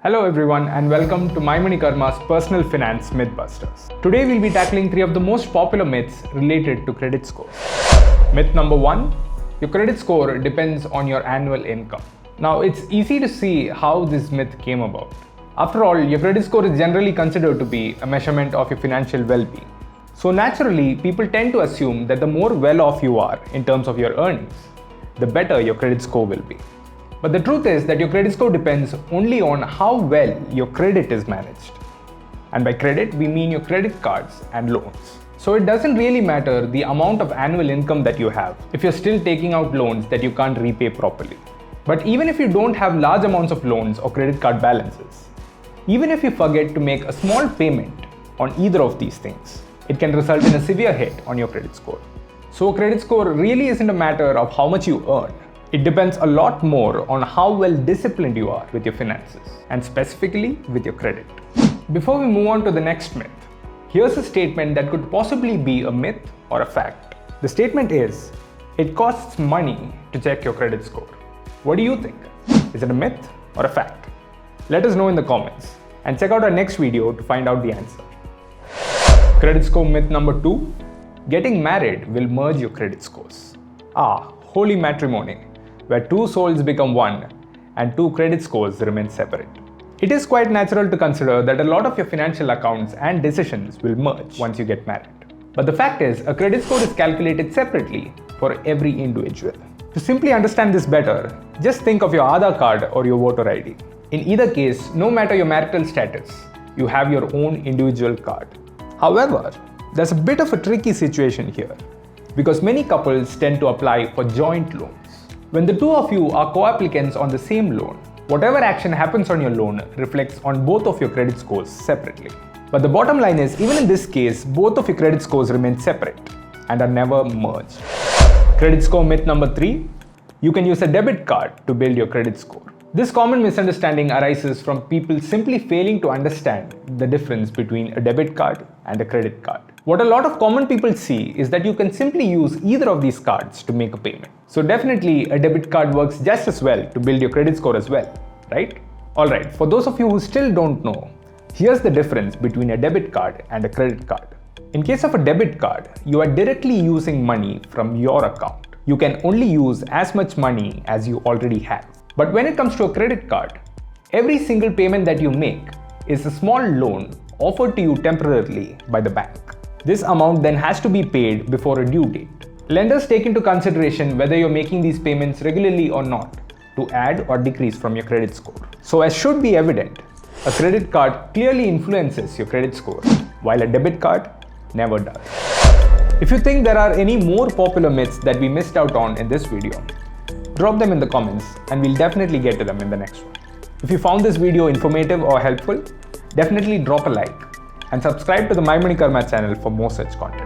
Hello everyone and welcome to MyMoneyKarma's Personal Finance Mythbusters. Today we'll be tackling 3 of the most popular myths related to credit scores. Myth number 1, your credit score depends on your annual income. Now it's easy to see how this myth came about. After all, your credit score is generally considered to be a measurement of your financial well-being. So naturally, people tend to assume that the more well-off you are in terms of your earnings, the better your credit score will be. But the truth is that your credit score depends only on how well your credit is managed. And by credit, we mean your credit cards and loans. So it doesn't really matter the amount of annual income that you have if you're still taking out loans that you can't repay properly. But even if you don't have large amounts of loans or credit card balances, even if you forget to make a small payment on either of these things, it can result in a severe hit on your credit score. So a credit score really isn't a matter of how much you earn. It depends a lot more on how well disciplined you are with your finances, and specifically with your credit. Before we move on to the next myth, here's a statement that could possibly be a myth or a fact. The statement is, it costs money to check your credit score. What do you think? Is it a myth or a fact? Let us know in the comments, and check out our next video to find out the answer. Credit score myth number 2, getting married will merge your credit scores. Holy matrimony, where two souls become one and two credit scores remain separate. It is quite natural to consider that a lot of your financial accounts and decisions will merge once you get married. But the fact is, a credit score is calculated separately for every individual. To simply understand this better, just think of your Aadhaar card or your voter ID. In either case, no matter your marital status, you have your own individual card. However, there's a bit of a tricky situation here, because many couples tend to apply for joint loans. When the two of you are co-applicants on the same loan, whatever action happens on your loan reflects on both of your credit scores separately. But the bottom line is, even in this case, both of your credit scores remain separate and are never merged. Credit score myth number 3, you can use a debit card to build your credit score. This common misunderstanding arises from people simply failing to understand the difference between a debit card and a credit card. What a lot of common people see is that you can simply use either of these cards to make a payment. So definitely a debit card works just as well to build your credit score as well, right? Alright, for those of you who still don't know, here's the difference between a debit card and a credit card. In case of a debit card, you are directly using money from your account. You can only use as much money as you already have. But when it comes to a credit card, every single payment that you make is a small loan offered to you temporarily by the bank. This amount then has to be paid before a due date. Lenders take into consideration whether you're making these payments regularly or not to add or decrease from your credit score. So as should be evident, a credit card clearly influences your credit score, while a debit card never does. If you think there are any more popular myths that we missed out on in this video, drop them in the comments and we'll definitely get to them in the next one. If you found this video informative or helpful, definitely drop a like and subscribe to the MyMoneyKarma channel for more such content.